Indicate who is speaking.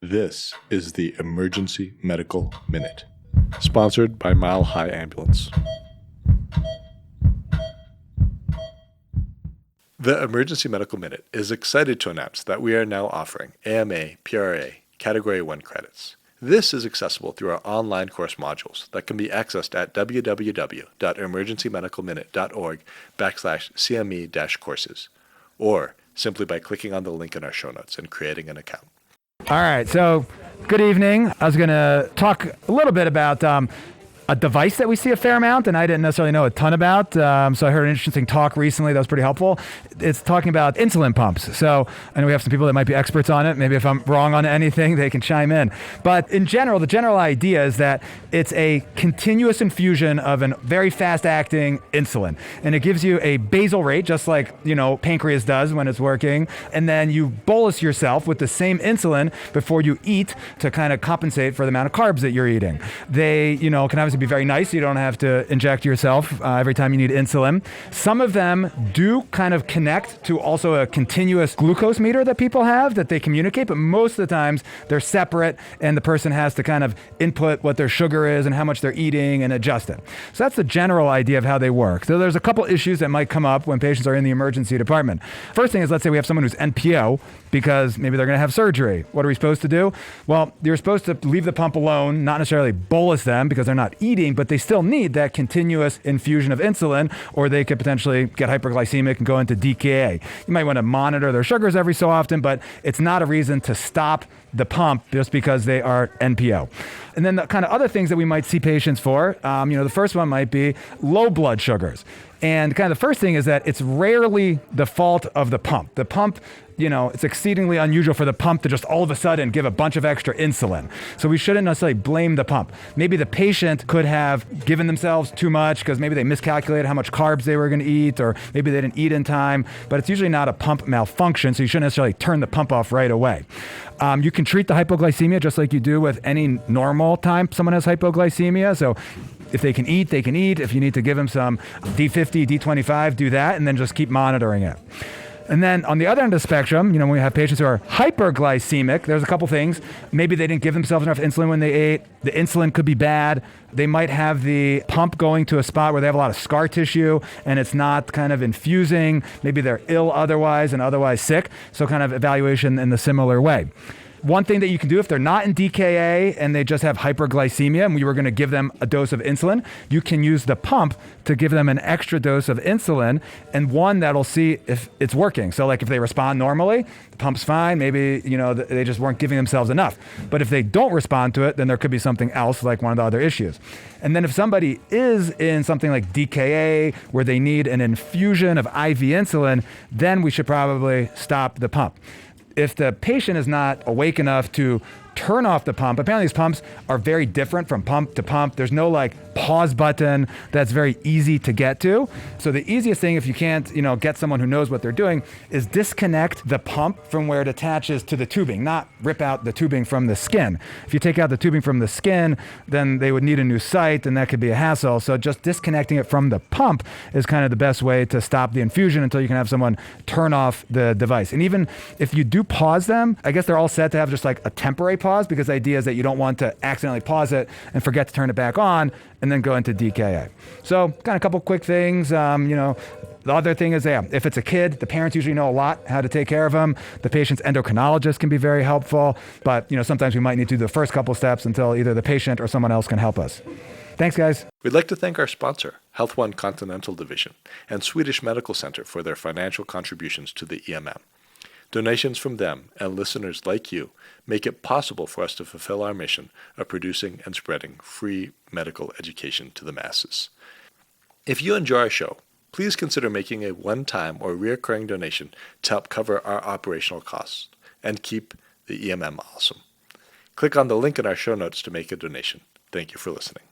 Speaker 1: This is the Emergency Medical Minute, sponsored by Mile High Ambulance. The Emergency Medical Minute is excited to announce that we are now offering AMA PRA Category 1 credits. This is accessible through our online course modules that can be accessed at www.emergencymedicalminute.org/CME-courses, or simply by clicking on the link in our show notes and creating an account.
Speaker 2: All right, so good evening. I was going to talk a little bit about a device that we see a fair amount, and I didn't necessarily know a ton about, so I heard an interesting talk recently that was pretty helpful. It's talking about insulin pumps. So I know we have some people that might be experts on it. Maybe if I'm wrong on anything, they can chime in. But in general, the general idea is that it's a continuous infusion of a very fast-acting insulin, and it gives you a basal rate, just like pancreas does when it's working, and then you bolus yourself with the same insulin before you eat to kind of compensate for the amount of carbs that you're eating. They, can obviously be very nice. You don't have to inject yourself every time you need insulin. Some of them do kind of connect to also a continuous glucose meter that people have that they communicate, but most of the times they're separate and the person has to kind of input what their sugar is and how much they're eating and adjust it. So that's the general idea of how they work. So there's a couple issues that might come up when patients are in the emergency department. First thing is, let's say we have someone who's NPO because maybe they're going to have surgery. What are we supposed to do? Well, you're supposed to leave the pump alone, not necessarily bolus them because they're not eating, but they still need that continuous infusion of insulin, or they could potentially get hyperglycemic and go into DKA. You might want to monitor their sugars every so often, but it's not a reason to stop the pump just because they are NPO. And then the kind of other things that we might see patients for, the first one might be low blood sugars. And kind of the first thing is that it's rarely the fault of the pump. The pump, it's exceedingly unusual for the pump to just all of a sudden give a bunch of extra insulin. So we shouldn't necessarily blame the pump. Maybe the patient could have given themselves too much because maybe they miscalculated how much carbs they were going to eat, or maybe they didn't eat in time, but it's usually not a pump malfunction, so you shouldn't necessarily turn the pump off right away. You can treat the hypoglycemia just like you do with any normal time someone has hypoglycemia. So if they can eat, they can eat. If you need to give them some D50, D25, do that, and then just keep monitoring it. And then on the other end of the spectrum, when we have patients who are hyperglycemic, there's a couple things. Maybe they didn't give themselves enough insulin when they ate. The insulin could be bad. They might have the pump going to a spot where they have a lot of scar tissue and it's not kind of infusing. Maybe they're ill otherwise and otherwise sick. So kind of evaluation in the similar way. One thing that you can do if they're not in DKA and they just have hyperglycemia and we were going to give them a dose of insulin, you can use the pump to give them an extra dose of insulin, and one that'll see if it's working. So like if they respond normally, the pump's fine, maybe they just weren't giving themselves enough. But if they don't respond to it, then there could be something else, like one of the other issues. And then if somebody is in something like DKA where they need an infusion of IV insulin, then we should probably stop the pump. If the patient is not awake enough to turn off the pump, apparently these pumps are very different from pump to pump. There's no pause button that's very easy to get to. So the easiest thing, if you can't, get someone who knows what they're doing, is disconnect the pump from where it attaches to the tubing, not rip out the tubing from the skin. If you take out the tubing from the skin, then they would need a new site and that could be a hassle. So just disconnecting it from the pump is kind of the best way to stop the infusion until you can have someone turn off the device. And even if you do pause them, I guess they're all set to have just a temporary pause, because the idea is that you don't want to accidentally pause it and forget to turn it back on and then go into DKA. So kind of a couple quick things. The other thing is, if it's a kid, the parents usually know a lot how to take care of them. The patient's endocrinologist can be very helpful, but sometimes we might need to do the first couple steps until either the patient or someone else can help us. Thanks, guys.
Speaker 1: We'd like to thank our sponsor, Health One Continental Division, and Swedish Medical Center for their financial contributions to the EMM. Donations from them and listeners like you make it possible for us to fulfill our mission of producing and spreading free medical education to the masses. If you enjoy our show, please consider making a one-time or recurring donation to help cover our operational costs and keep the EMM awesome. Click on the link in our show notes to make a donation. Thank you for listening.